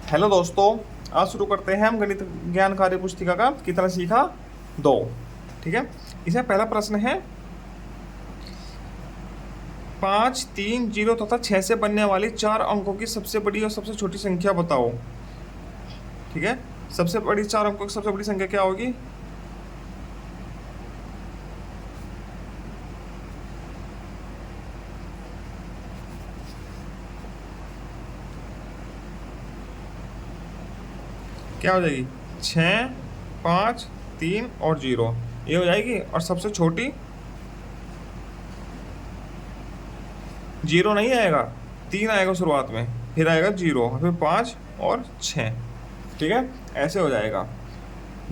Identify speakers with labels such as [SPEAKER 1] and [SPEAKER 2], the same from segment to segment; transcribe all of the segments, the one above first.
[SPEAKER 1] Hello दोस्तों, आज शुरू करते हैं हम गणित ज्ञान कार्य पुस्तिका का कितना सीखा 2। ठीक है, इसमें पहला प्रश्न है 5, 3, 0 तथा 6 से बनने वाली 4 अंकों की सबसे बड़ी और सबसे छोटी संख्या बताओ। ठीक है, सबसे बड़ी 4 अंकों की सबसे बड़ी संख्या क्या होगी? क्या हो जाएगी? 6, 5, 3 और 0 ये हो जाएगी। और सबसे छोटी 0 नहीं आएगा, 3 आएगा शुरुआत में, फिर आएगा 0, फिर 5 और 6। ठीक है, ऐसे हो जाएगा।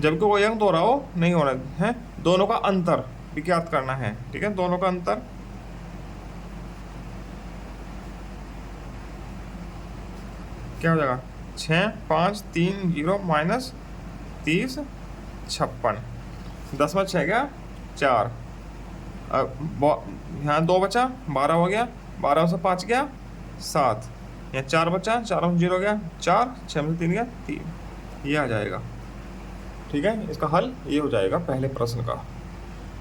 [SPEAKER 1] जबकि कोई अंक दोहराओ नहीं होना है, दोनों का अंतर भी ज्ञात करना है। ठीक है, दोनों का अंतर क्या हो जाएगा? 6, 5, 3, 0 माइनस 30, 56। 10 में 6 गया 4, यहाँ 2 बचा 12 हो गया, 12 में से 5 गया 7, यहाँ 4 बचा, 4 में 0 गया 4, 6 में से 3 गया 3, ये आ जाएगा। ठीक है, इसका हल ये हो जाएगा पहले प्रश्न का।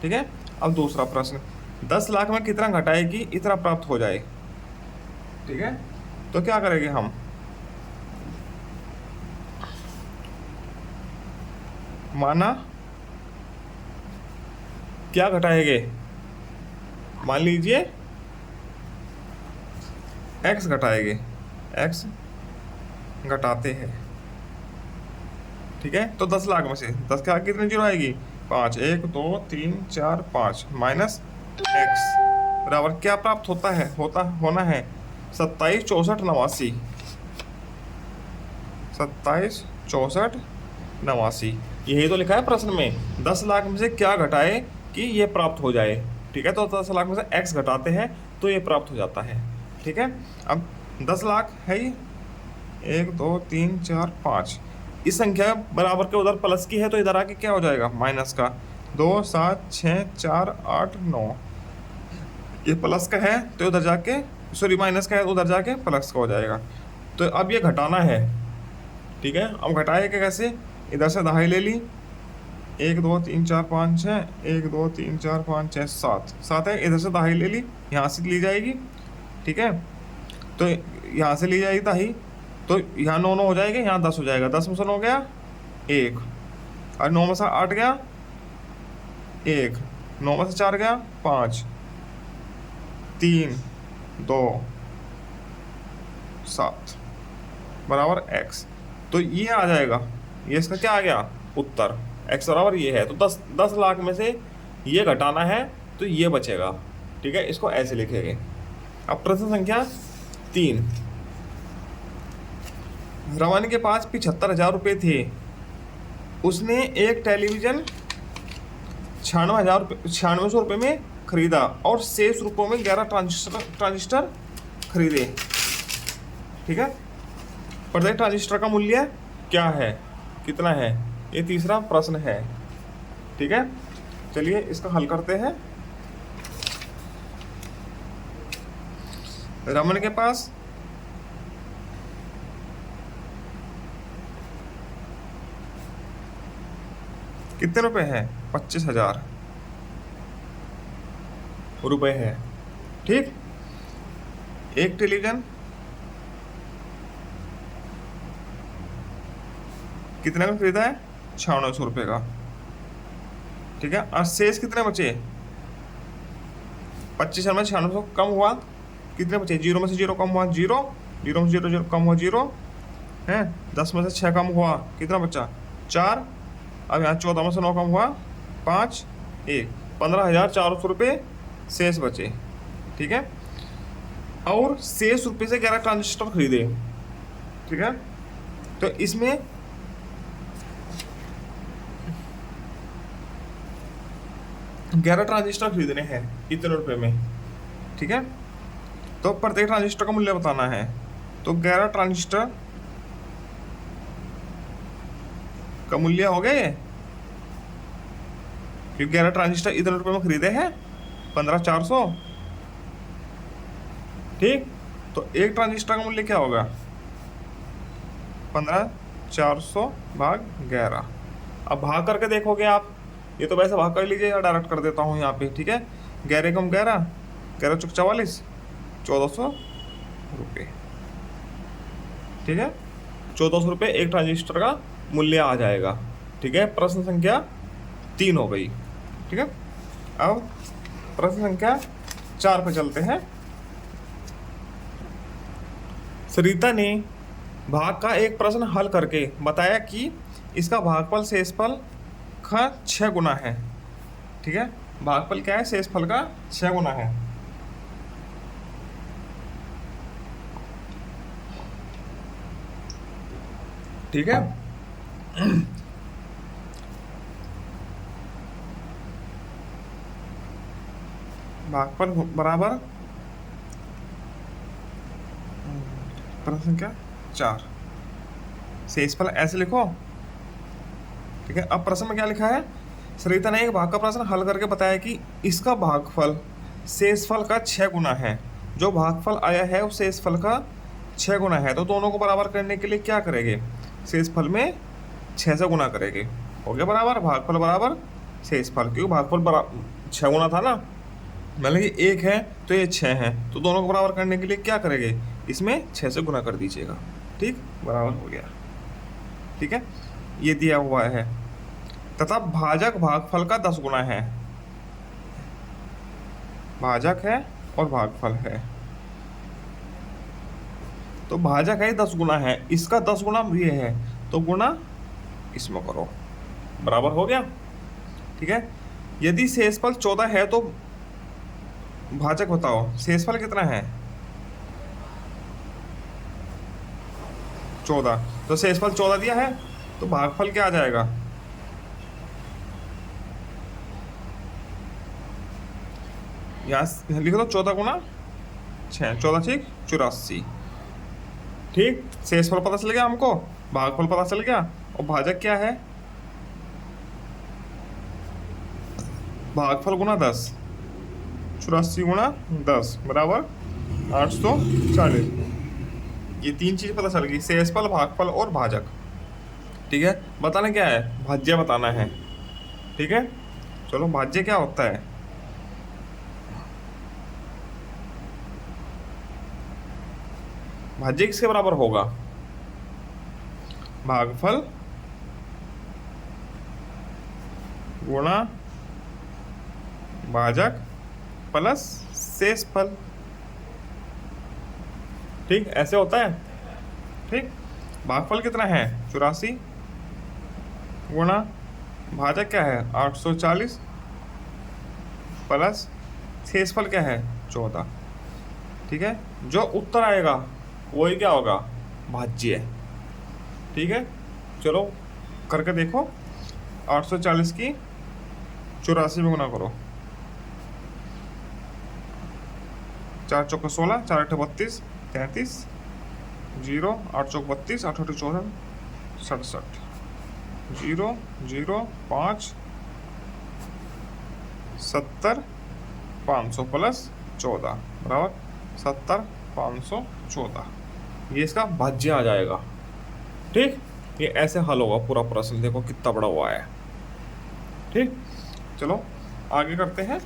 [SPEAKER 1] ठीक है, अब दूसरा प्रश्न, 10 लाख में कितना घटाएगी इतना प्राप्त हो जाए। ठीक है, तो क्या करेंगे हम? माना क्या घटाएंगे? मान लीजिए x घटाएंगे, x घटाते हैं। ठीक है, तो 10 लाख में से 10 के आगे कितनी जीरो आएगी? 5, 1, 2, 3, 4, 5 माइनस x बराबर क्या प्राप्त होता है? होना है 27, 64, 89। 27, 64, 89 यही तो लिखा है प्रश्न में। 10 लाख में से क्या घटाए कि ये प्राप्त हो जाए। ठीक है, तो 10 लाख में से x घटाते हैं तो ये प्राप्त हो जाता है। ठीक है, अब 10 लाख है ही 1, 2, 3, 4, 5, इस संख्या बराबर के उधर प्लस की है तो इधर आके क्या हो जाएगा? माइनस का। 2, 7, 6, 4, 8, 9, ये प्लस का है तो उधर जाके, सॉरी माइनस का है तो उधर जाके प्लस का हो जाएगा। तो अब ये घटाना है। ठीक है, अब घटाएगा कैसे? इधर से दहाई ले ली, 1, 2, 3, 4, 5, 6, 1, 2, 3, 4, 5, 6, 7 है, इधर से दहाई ले ली, यहाँ से ली जाएगी। ठीक है, तो यहाँ से ली जाएगी दहाई, तो यहाँ 9 9 हो जाएगा, यहाँ 10 हो जाएगा। 10 में से 9 गया 1, और 9 में से 8 गया 1, 9 में से 4 गया 5, 3, 2, 7 बराबर x। तो ये आ जाएगा, ये इसका क्या आ गया? उत्तर x बराबर ये है। तो 10 लाख में से ये घटाना है तो ये बचेगा। ठीक है, इसको ऐसे लिखेंगे। अब प्रश्न संख्या 3, रमन के पास 75,000 रुपये थे। उसने एक टेलीविज़न 96,000 रुपये में खरीदा और शेष रुपयों में 11 ट्रांजिस्टर खरीदे। ठीक है, प्रत्येक ट्रांजिस्टर का मूल्य क्या है, कितना है? ये तीसरा प्रश्न है। ठीक है, चलिए इसका हल करते हैं। रमन के पास कितने रुपए हैं? 25,000 रुपए है। ठीक, एक टेलीविजन कितने में खरीदा है? 9600 रुपये का। ठीक है, और शेष कितने बचे? 25 में 9600 कम हुआ, कितने बचे? 0 में से 0 कम हुआ 0, 0 में से 0 कम हुआ 0 है। 10 में से 6 कम हुआ, कितना बचा? 4। अब यहाँ 14 में से 9 कम हुआ 5, 1, 15,400 रुपये शेष बचे। ठीक है, और शेष रुपये से 11 ट्रांजिस्टर खरीदे। ठीक है, तो इसमें 11 ट्रांजिस्टर खरीदने हैं इतने रुपए में। ठीक है, तो प्रत्येक ट्रांजिस्टर का मूल्य बताना है। तो 11 ट्रांजिस्टर का मूल्य हो गया ये, क्योंकि 11 ट्रांजिस्टर इतने रुपए में खरीदे हैं 15,400। ठीक, तो एक ट्रांजिस्टर का मूल्य क्या होगा? 15 400 भाग 11। अब भाग करके देखोगे आप, ये तो वैसे भाग कर लीजिए या डायरेक्ट कर देता हूँ यहाँ पे, ठीक है। 11 कम 11, 11 चौक 44, 1400 रुपये, ठीक है। 1400 रुपये एक ट्रांजिस्टर का मूल्य आ जाएगा, ठीक है। प्रश्न संख्या 3 हो गई, ठीक है। अब प्रश्न संख्या 4 पे चलते हैं। सरिता ने भाग का एक प्रश्न हल करके बताया कि इसका भागफल शेषफल का 6 गुना है, ठीक है। भागफल क्या है? शेषफल का 6 गुना है। ठीक है। भागफल बराबर प्रश्न संख्या 4, शेषफल ऐसे लिखो, ठीक है। अब प्रश्न में क्या लिखा है? सरिता ने एक भाग का प्रश्न हल करके बताया कि इसका भागफल शेषफल का 6 गुना है। जो भागफल आया है वो शेषफल का 6 गुना है, तो दोनों को बराबर करने के लिए क्या करेंगे? शेषफल में 6 से गुना करेंगे, हो गया बराबर। भागफल बराबर शेषफल, क्योंकि भागफल 6 गुना था ना, मतलब ये 1 है तो ये 6 है, तो दोनों को बराबर करने के लिए क्या करेंगे? इसमें 6 से गुना कर दीजिएगा, ठीक, बराबर हो गया, ठीक है। ये दिया हुआ है। तथा भाजक भागफल का 10 गुना है। भाजक है और भागफल है, तो भाजक है 10 गुना है, इसका 10 गुना ये है, तो गुना इसमें करो, बराबर हो गया, ठीक है। यदि शेषफल 14 है तो भाजक बताओ शेषफल कितना है? 14, तो शेषफल 14 दिया है, तो भागफल क्या आ जाएगा? यहाँ लिख दो 14 गुना 6, 14 ठीक 84, ठीक। शेषफल पता चल गया हमको, भागफल पता चल गया, और भाजक क्या है? भागफल गुना 10, 84 गुना 10 बराबर 840। ये 3 चीज पता चल गई, शेषफल, भागफल और भाजक, ठीक है। बताना क्या है? भाज्य बताना है, ठीक है। चलो भाज्य क्या होता है? भाज्य किसके बराबर होगा? भागफल गुणा भाजक प्लस शेषफल, ठीक, ऐसे होता है, ठीक। भागफल कितना है? 84 गुणा भाजक क्या है? 840 प्लस शेषफल क्या है? 14, ठीक है। जो उत्तर आएगा वही क्या होगा? भाज्य, ठीक है। चलो करके देखो, 840 की 84 में गुना करो, 4 चौके 16, 4 अट्ठे 32, 33, 0, 8 चौक 32, 8 अट्ठे 64, 67, 0 0 5 70 500 प्लस 14 बराबर 70 514, ये इसका भाज्य आ जाएगा, ठीक। ये ऐसे हल होगा पूरा प्रश्न, देखो कितना बड़ा हुआ है, ठीक। चलो आगे करते हैं।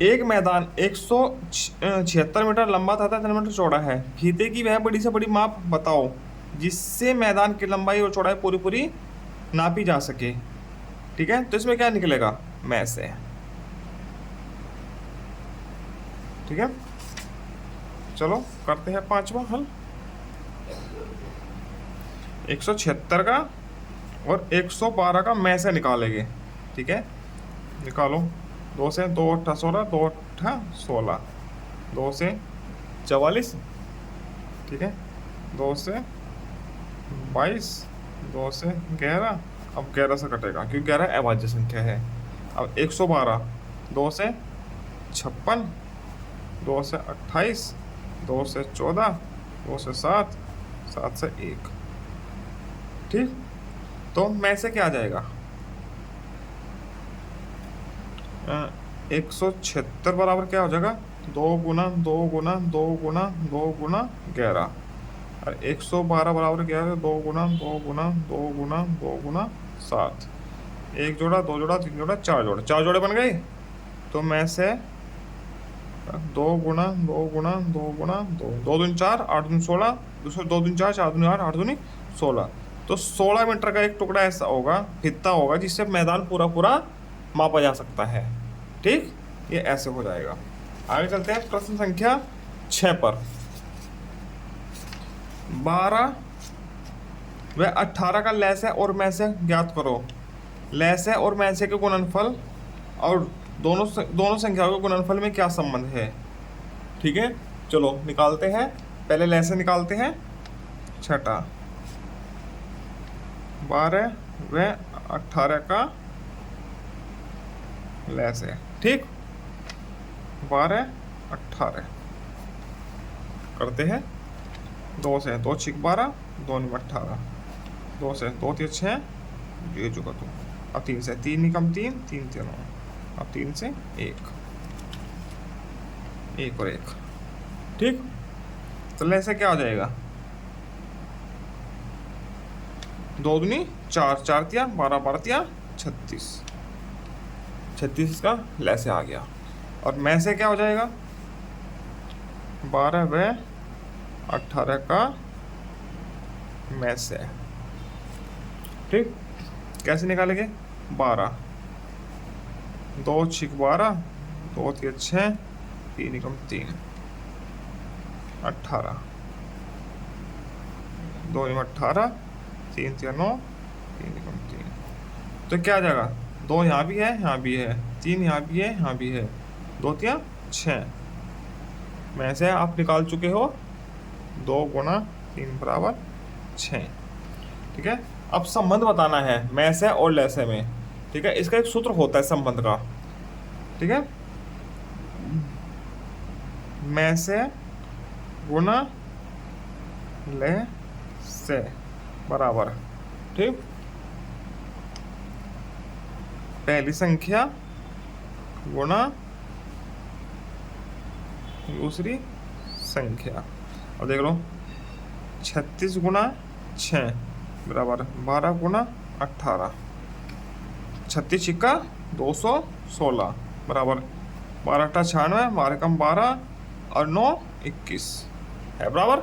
[SPEAKER 1] एक मैदान 176 मीटर लंबा तथा 3 मीटर चौड़ा है। फीते की वह बड़ी से बड़ी माप बताओ जिससे मैदान की लंबाई और चौड़ाई पूरी पूरी नापी जा सके, ठीक है। तो इसमें क्या निकलेगा? में से, ठीक है। चलो करते हैं 5वां हल। 176 का और 112 का में से निकालेंगे, ठीक है। निकालो, 2 से 2 अट्ठा 16, 2 अट्ठा 16, 2 से 44, ठीक है, 2 से 22, 2 से 11, अब 11 से कटेगा क्योंकि 11 अभाज्य संख्या है। अब 112, 2 से 56, 2 से 28, 2 से 14, 2 से 7, 7 से 1, ठीक। तो में से क्या आ जाएगा? 176 बराबर क्या हो जाएगा? 2 गुना और 112 बराबर क्या है? 2 गुना एक जोड़ा, दो जोड़ा, तीन जोड़ा, चार जोड़े बन गए। तो मैं से 2 दो दूनी 4, 8 दूनी 16, दूसरे 2 दूनी 4, 4 दूनी 8, 8 दूनी 16। तो 16 मीटर का एक टुकड़ा ऐसा होगा, फित्ता होगा, जिससे मैदान पूरा पूरा मापा जा सकता है। ठीक, ये ऐसे हो जाएगा। आगे चलते हैं प्रश्न संख्या 6 पर। 12 व 18 का लैसे और मैसे ज्ञात करो। लैसे और मैसे के गुणनफल और दोनों संख्याओं के गुणनफल में क्या संबंध है? ठीक है, चलो निकालते हैं। पहले लैसे निकालते हैं। छठा 12 व 18 का लैसे। ठीक, 12 18 करते हैं। 2 से 2 6 12, 2 9 18, 2 से 2 3 6, ये जो का तू। अब 3 से 3 निकम 3, 3 3 9, अब 3 से 1, 1 और 1। ठीक, तो ऐसे क्या हो जाएगा? 2 दूनी 4, 4 तिया 12, 12 तिया 36, 36 का लैसे आ गया। और मैं से क्या हो जाएगा? 12 व 18 का मैं से। ठीक, कैसे निकालेंगे? 12, 2 6 12, 2 3 6, 3 एकम 3, 18, 2 18, 3 3 9, 3 एकम 3। तो क्या आ जाएगा? 2 यहाँ भी है, यहाँ भी है, 3 यहाँ भी है, यहाँ भी है, 2 3 6। में से आप निकाल चुके हो 2 गुना 3 बराबर 6। ठीक है, अब संबंध बताना है मैसे और लैसे में। ठीक है, इसका एक सूत्र होता है संबंध का। ठीक है, मैसे गुना लैसे बराबर, ठीक, पहली संख्या गुना दूसरी संख्या। अब देख लो, 36 गुना 6 बराबर 12 गुना 18, 36 छिक्का 216 बराबर 12 अट्ठा 96, 12 कम 12 और 9 21 है बराबर।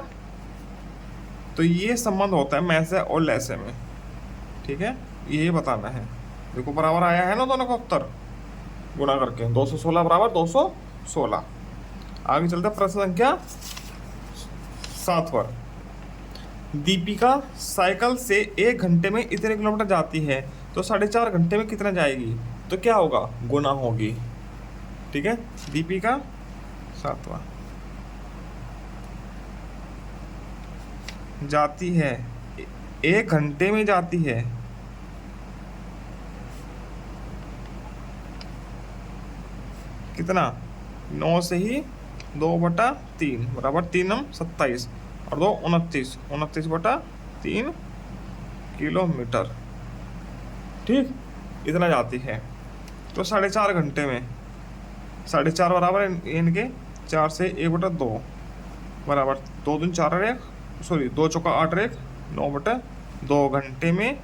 [SPEAKER 1] तो ये संबंध होता है मैसे और लैसे में। ठीक है, ये बताना है। देखो बराबर आया है ना दोनों का उत्तर गुणा करके, 216 बराबर 216। आगे चलते हैं प्रश्न संख्या 7 पर। दीपिका साइकिल से 1 घंटे में इतने किलोमीटर जाती है, तो 4.5 घंटे में कितना जाएगी? तो क्या होगा? गुना होगी। ठीक है, दीपिका 7वां जाती है, 1 घंटे में जाती है, कितना? 9 से ही 2/3 बराबर 3 27 और 2 29, 29/3 किलोमीटर। ठीक, इतना जाती है। तो 4.5 घंटे में 4.5 बराबर इनके 4 से 1/2 बराबर 2 दूनी 4 और 1, सॉरी 2 चौका 8 और 1, 9/2 घंटे में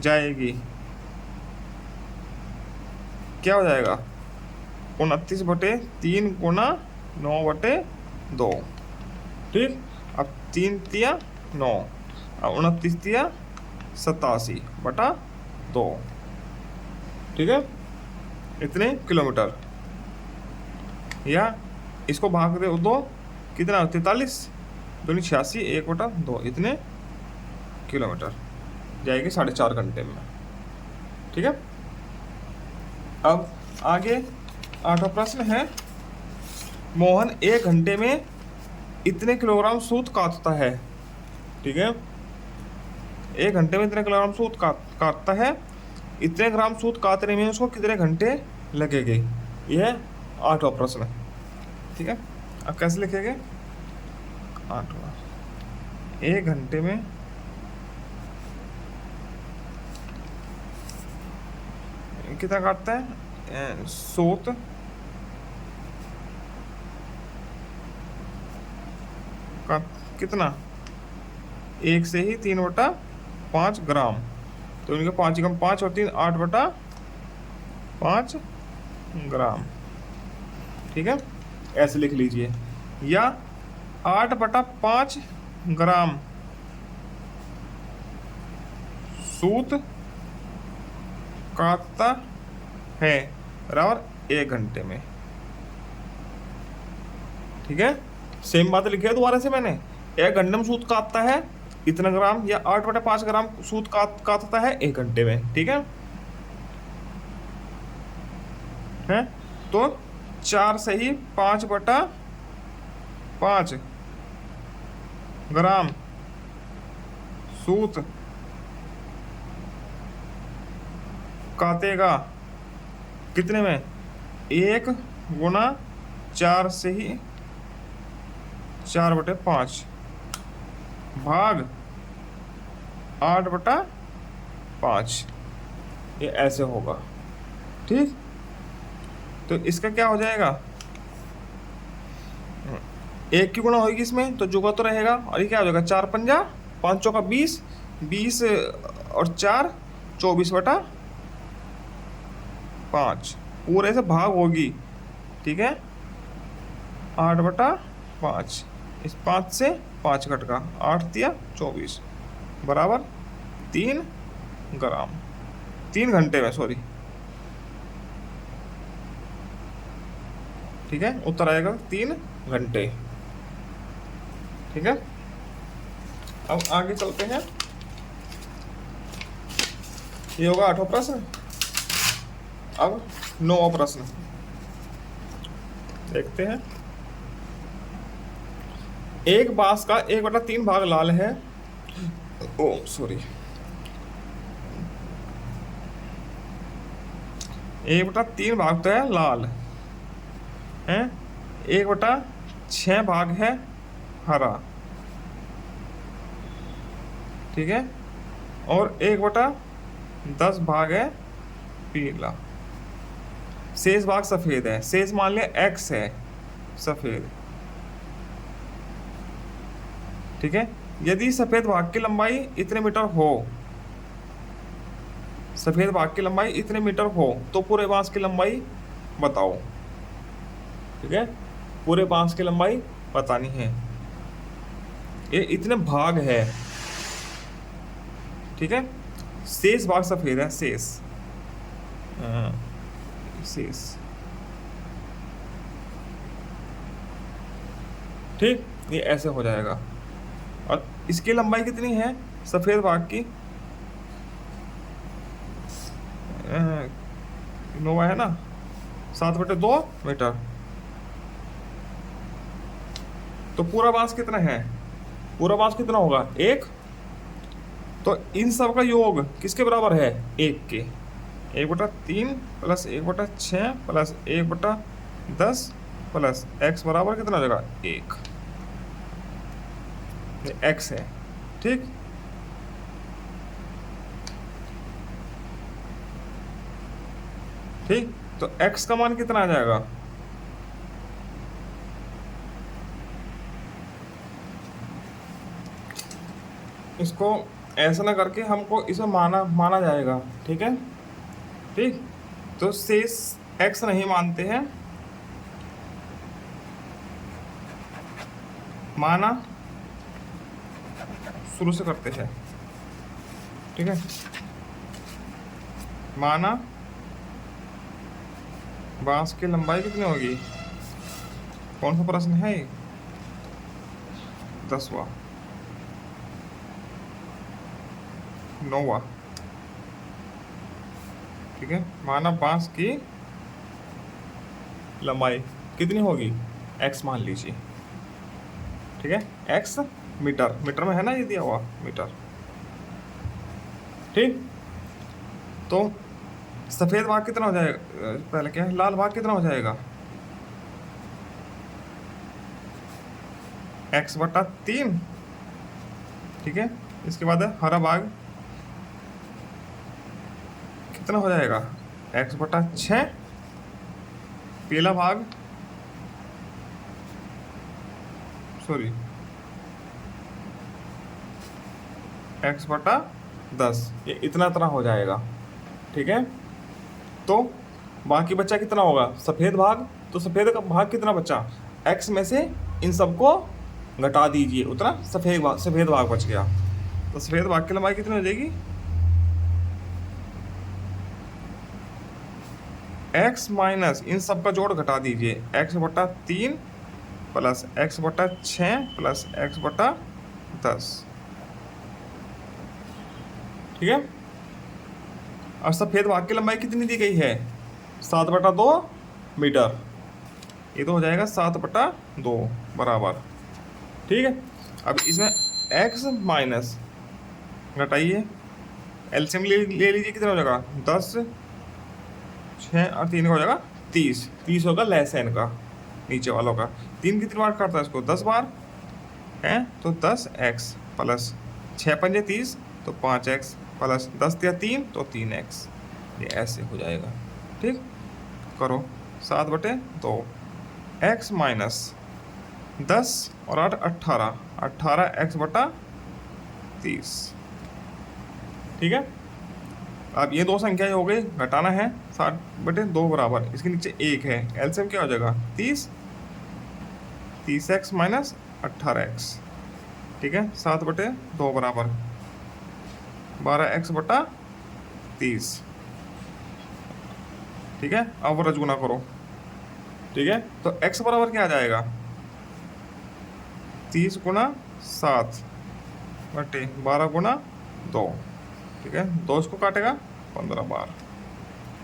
[SPEAKER 1] जाएगी। क्या हो जाएगा? 29/3 गुना 9/2। ठीक, अब 3 तिया 9, अब 29 तिया 87/2। ठीक है, इतने किलोमीटर। या इसको भाग दे दो, कितना? 43 दूनी 86, 1/2, इतने किलोमीटर जाएगी 4.5 घंटे में। ठीक है, अब आगे 8वां प्रश्न है। मोहन 1 घंटे में इतने किलोग्राम सूत काटता है। ठीक है, 1 घंटे में इतने किलोग्राम सूत काटता है, इतने ग्राम सूत काटने में उसको कितने घंटे लगेंगे? यह है 8वां प्रश्न। ठीक है, अब कैसे लिखेंगे? 8वां, 1 घंटे में कितना काटता है सूत का कितना, 1 से ही 3/5 ग्राम। तो इनके 5 कम 5 और 3 8/5 ग्राम। ठीक है, ऐसे लिख लीजिए। या 8/5 ग्राम सूत काटता है बराबर 1 घंटे में। ठीक है, सेम बात लिखी है दोबारा से मैंने। 1 घंटे में सूत काटता है इतना ग्राम, या 8/5 ग्राम सूत काटता है 1 घंटे में। ठीक है, तो 4 से ही 5/5 ग्राम सूत काटेगा कितने में, 1 × 4 से ही 4/5 भाग 8/5। ये ऐसे होगा। ठीक, तो इसका क्या हो जाएगा, 1 की गुणा होगी इसमें तो जुगा तो रहेगा, और ये क्या हो जाएगा, 4×5 5 चौका 20, 20 और 4 24/5 पूरे से भाग होगी। ठीक है, 8/5, इस 5 से 5 घट का 8 दिया 24 बराबर 3 ग्राम 3 घंटे में, सॉरी। ठीक है, उत्तर आएगा 3 घंटे। ठीक है, अब आगे चलते हैं। ये होगा 8वां प्रश्न। अब 9वां प्रश्न देखते हैं। एक बांस का 1/3 भाग लाल है। ओ सॉरी, 1/3 भाग तो है लाल है, 1/6 भाग है हरा। ठीक है, और 1/10 भाग है पीला। शेष भाग सफेद है। शेष मान लिया x है सफेद। ठीक है, यदि सफेद भाग की लंबाई इतने मीटर हो, सफेद भाग की लंबाई इतने मीटर हो तो पूरे बांस की लंबाई बताओ। ठीक है, पूरे बांस की लंबाई बतानी है। ये इतने भाग है। ठीक है, शेष भाग सफेद है, शेष शेष। ठीक, ये ऐसे हो जाएगा। और इसकी लंबाई कितनी है सफेद भाग की, नोवा है ना, 7/2 मीटर। तो पूरा बांस कितना है, पूरा बांस कितना होगा 1। तो इन सब का योग किसके बराबर है, 1 के। 1/3 प्लस 1/6 प्लस 1/10 प्लस x बराबर कितना हो जाएगा 1। ये x है। ठीक, ठीक, तो x का मान कितना आ जाएगा, इसको ऐसा ना करके हमको इसे माना जाएगा। ठीक है, ठीक, तो शेष x नहीं मानते हैं, माना शुरू से करते हैं। ठीक है, माना बांस की लंबाई कितनी होगी, कौन सा प्रश्न है ये, 10वां 9वां। ठीक है, माना बांस की लंबाई कितनी होगी, x मान लीजिए। ठीक है, x मीटर, मीटर में है ना ये दिया हुआ मीटर। ठीक, तो सफेद भाग कितना हो जाएगा, पहले क्या है, लाल भाग कितना हो जाएगा, x/3। ठीक है, इसके बाद है हरा भाग कितना हो जाएगा, x/6। पीला भाग, सॉरी x बटा 10, ये इतना इतना हो जाएगा। ठीक है, तो बाकी बच्चा कितना होगा, सफ़ेद भाग। तो सफ़ेद का भाग कितना बचा, x में से इन सबको घटा दीजिए, उतना सफ़ेद भाग बच गया। तो सफ़ेद भाग की लंबाई कितनी हो जाएगी, x माइनस इन सब का जोड़ घटा दीजिए, x बटा 3 प्लस x बटा 6 प्लस x बटा 10। ठीक है, और सफ़ेद भाग की लंबाई कितनी दी गई है, 7/2 मीटर। ये तो हो जाएगा 7/2 बराबर। ठीक है, अब इसमें x माइनस घटाइए, एलसीएम ले लीजिए, कितना हो जाएगा 10, 6 और 3 का हो जाएगा 30। 30 होगा लहसैन का, नीचे वालों का। 3 कितनी बार काटता है इसको, 10 बार है, तो 10x प्लस 6 पंजे 30, तो 5x प्लस 10 या 3 तो 3x। ये ऐसे हो जाएगा। ठीक, करो 7/2, x माइनस 10 और 8 18, 18x बटा 30। ठीक है, अब ये दो संख्या हो गई, घटाना है 7/2 बराबर, इसके नीचे 1 है, एलसीएम क्या हो जाएगा 30, 30x माइनस 18x। ठीक है, 7/2 बराबर 12x बटा 30। ठीक है, अब रज गुना करो। ठीक है, तो x बराबर क्या आ जाएगा, 30 गुना 7 बटे 12 गुना 2। ठीक है, 2 इसको काटेगा 15 बार।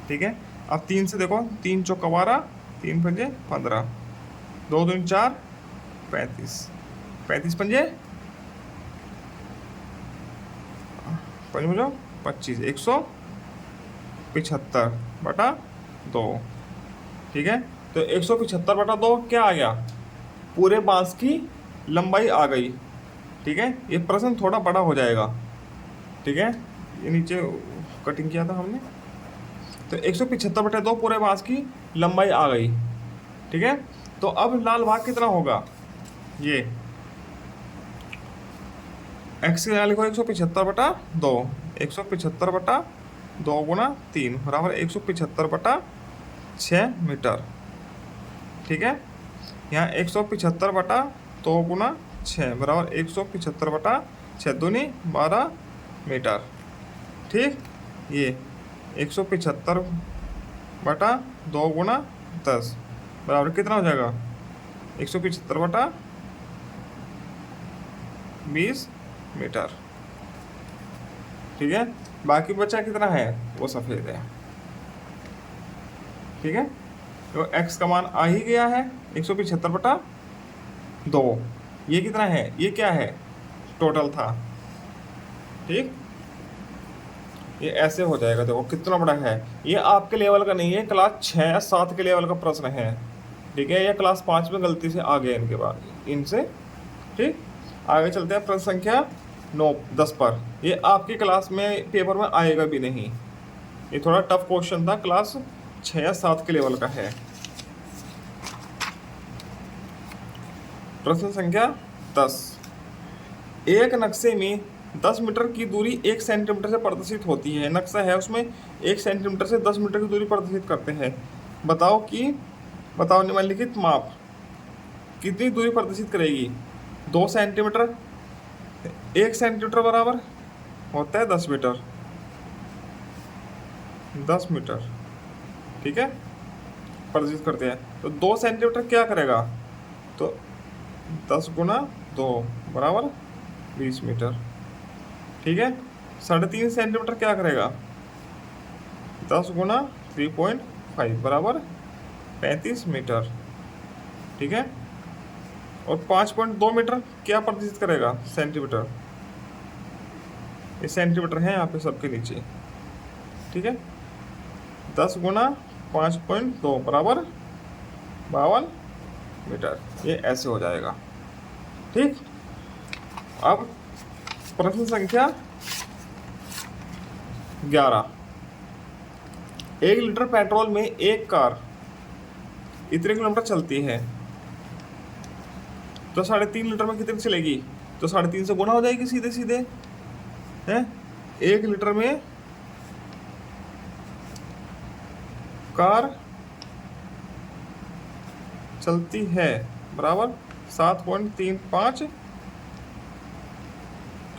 [SPEAKER 1] ठीक है, अब 3 से देखो, 3 चौका 12, 3 पंजे 15, 2 दूनी 4, 35, 35 पंजे 25, 175/2। ठीक है, तो 175/2 क्या आ गया, पूरे बांस की लंबाई आ गई। ठीक है, ये प्रश्न थोड़ा बड़ा हो जाएगा। ठीक है, ये नीचे कटिंग किया था हमने, तो 175/2 पूरे बांस की लंबाई आ गई। ठीक है, तो अब लाल भाग कितना होगा, ये x के यहाँ लिखो 175/2, 175/2 गुना 3 बराबर 175/6 मीटर। ठीक है, यहाँ 175/2 गुना 6 बराबर 175/6 दूनी 12 मीटर। ठीक, ये 175/2 गुना 10 बराबर कितना हो जाएगा, 175/20 मीटर। ठीक है, बाकी बचा कितना है, वो सफ़ेद है। ठीक है, तो x का मान आ ही गया है 175/2। ये कितना है, ये क्या है, टोटल था। ठीक, ये ऐसे हो जाएगा, देखो कितना बड़ा है। ये आपके लेवल का नहीं है, क्लास 6 या 7 के लेवल का प्रश्न है। ठीक है, ये क्लास 5 में गलती से आ गए इनके बाद इनसे। ठीक, आगे चलते हैं प्रश्न संख्या 9 10 पर। ये आपकी क्लास में पेपर में आएगा भी नहीं, ये थोड़ा टफ क्वेश्चन था, क्लास 6 या 7 के लेवल का है। प्रश्न संख्या 10, एक नक्शे में 10 मीटर की दूरी 1 सेंटीमीटर से प्रदर्शित होती है। नक्शा है, उसमें 1 सेंटीमीटर से 10 मीटर की दूरी प्रदर्शित करते हैं। बताओ निम्नलिखित माप कितनी दूरी प्रदर्शित करेगी। 2 सेंटीमीटर, 1 सेंटीमीटर बराबर होता है 10 मीटर, 10 मीटर। ठीक है, प्रदर्शित करते हैं, तो 2 सेंटीमीटर क्या करेगा, तो 10 गुना 2 बराबर 20 मीटर। ठीक है, 3.5 सेंटीमीटर क्या करेगा, 10 गुना 3.5 बराबर 35 मीटर। ठीक है, और 5.2 मीटर क्या प्रदर्शित करेगा, सेंटीमीटर। ये सेंटीमीटर है यहाँ पे सबके नीचे। ठीक है, 10 गुना 5.2 बराबर 52 मीटर। ये ऐसे हो जाएगा। ठीक, अब प्रश्न संख्या 11, 1 लीटर पेट्रोल में एक कार इतने किलोमीटर चलती है, तो 3.5 लीटर में कितनी चलेगी, तो 3.5 से गुना हो जाएगी सीधे सीधे। है 1 लीटर में कार चलती है बराबर 7.35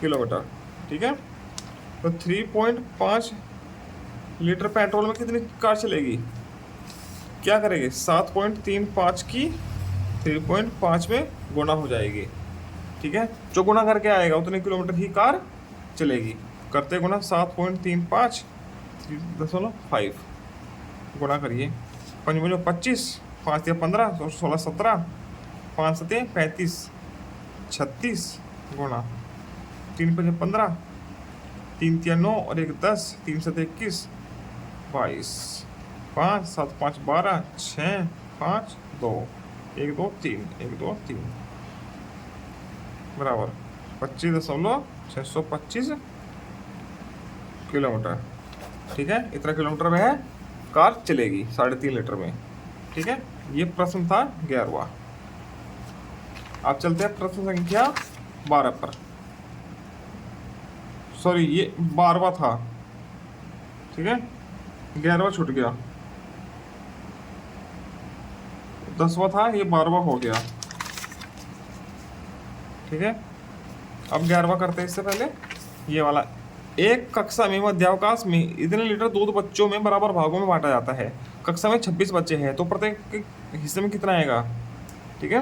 [SPEAKER 1] किलोमीटर। ठीक है, तो 3.5 लीटर पेट्रोल में कितनी कार चलेगी? क्या करेंगे, 7.35 की 3.5 में गुना हो जाएगी। ठीक है, जो गुना करके आएगा उतने किलोमीटर ही कार चलेगी। करते गुना 7.35 3.5 गुना करिए, 5 25, 5 या 15, 16 17, 5 7 35, 36 गुना 3 5 15, 3 3 9 और 1 10, 3 7 21, 22, 5 7 5 12, 6 5 2 1 2 3 1 2 3 बराबर 25.625 किलोमीटर। ठीक है, इतना किलोमीटर में है कार चलेगी 3.5 लीटर में। ठीक है, ये प्रश्न था 11वां। अब चलते हैं प्रश्न संख्या 12 पर। सॉरी, ये 12वां था। ठीक है, 11वां छूट गया, 10वां था, ये 12वां हो गया। ठीक है, अब 11वां करते हैं। इससे पहले ये वाला, एक कक्षा में मध्यावकाश में इतने लीटर दूध बच्चों में बराबर भागों में बांटा जाता है। कक्षा में 26 बच्चे हैं तो प्रत्येक के हिस्से में कितना आएगा? ठीक है,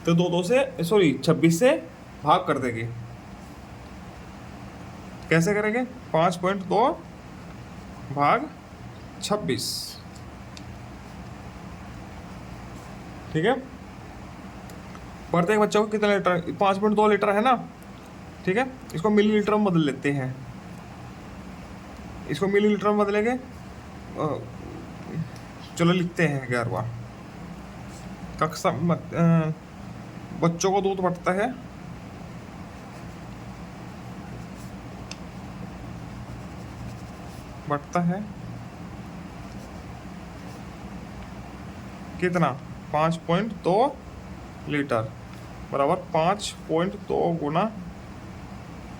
[SPEAKER 1] तो 26 से भाग कर देंगे। कैसे करेंगे? 5.2 भाग 26। ठीक है, प्रत्येक बच्चे को कितना लीटर? 5.2 लीटर है ना। ठीक है, इसको मिलीलीटर में बदल लेते हैं। इसको मिलीलीटर में बदलेंगे, चलो लिखते हैं 11वां। कक्षा बच्चों को दूध बंटता है कितना? 5.2 लीटर बराबर 5.2 गुना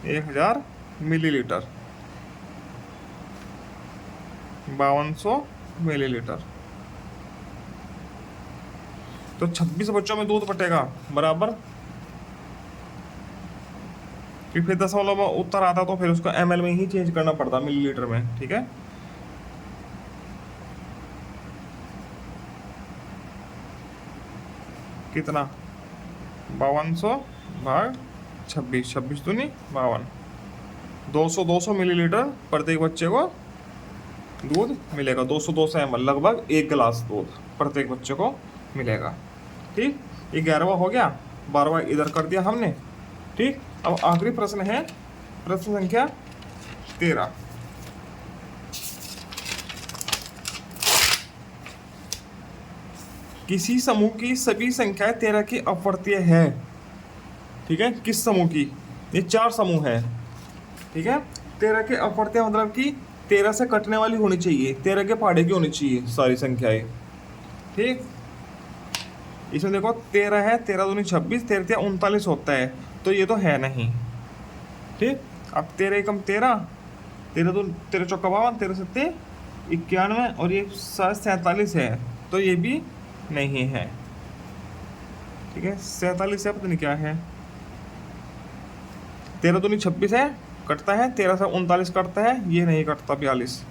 [SPEAKER 1] 1000 मिलीलीटर, 5200 मिलीलीटर। तो 26 बच्चों में दूध बटेगा बराबर, फिर 10 में उत्तर आता तो फिर उसको ml में ही चेंज करना पड़ता, मिलीलीटर में। ठीक है, कितना? 5200 भाग 26, 26 दूनी 52, 200 मिलीलीटर प्रत्येक बच्चे को दूध मिलेगा। 200 ml लगभग 1 गिलास दूध प्रत्येक बच्चे को मिलेगा। ठीक, ये 11वां हो गया, 12वां इधर कर दिया हमने। ठीक, अब आखिरी प्रश्न है प्रश्न संख्या 13। किसी समूह की सभी संख्याएं 13 की अपवर्तीय है। ठीक है, किस समूह की? ये 4 समूह है। ठीक है, 13 के अपवर्तीय मतलब कि 13 से कटने वाली होनी चाहिए, 13 के पहाड़े की होनी चाहिए सारी संख्याएं। ठीक, इसमें देखो 13 है, 13 दूनी 26, 13 39 होता है, तो ये तो है नहीं। ठीक, अब 13 एकम 13, 13 चौका 52, 13 सत्ते 91 और ये 47 है, तो ये भी नहीं है। ठीक है, 47 है, पता नहीं क्या है। 13 दूनी 26 है, कटता है। 13 से 39 कटता है, ये नहीं कटता। 42,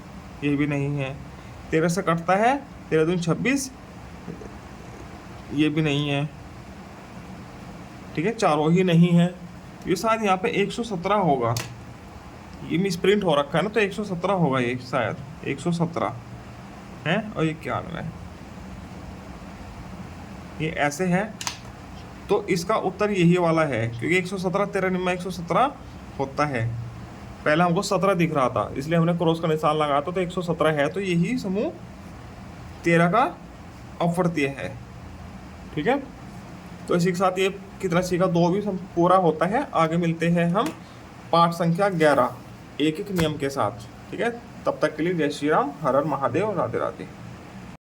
[SPEAKER 1] ये भी नहीं है। 13 से कटता है, 13 दूनी 26, ये भी नहीं है। ठीक है, चारों ही नहीं है। ये शायद यहाँ पे 117 होगा, ये मिस प्रिंट हो रखा है ना, तो 117 होगा ये शायद, 117 है और 91, ये ऐसे है। तो इसका उत्तर यही वाला है, क्योंकि 117 13 निम्न 117 होता है। पहले हमको 17 दिख रहा था, इसलिए हमने क्रॉस का निशान लगाया था, तो 117 है, तो यही समूह 13 का अपवर्तीय है। ठीक है, तो इसी के साथ ये कितना सीखा, 2 भी पूरा होता है। आगे मिलते हैं हम पाठ संख्या 11 एक एक नियम के साथ। ठीक है, तब तक के लिए जय श्री राम, हर हर महादेव, राधे राधे।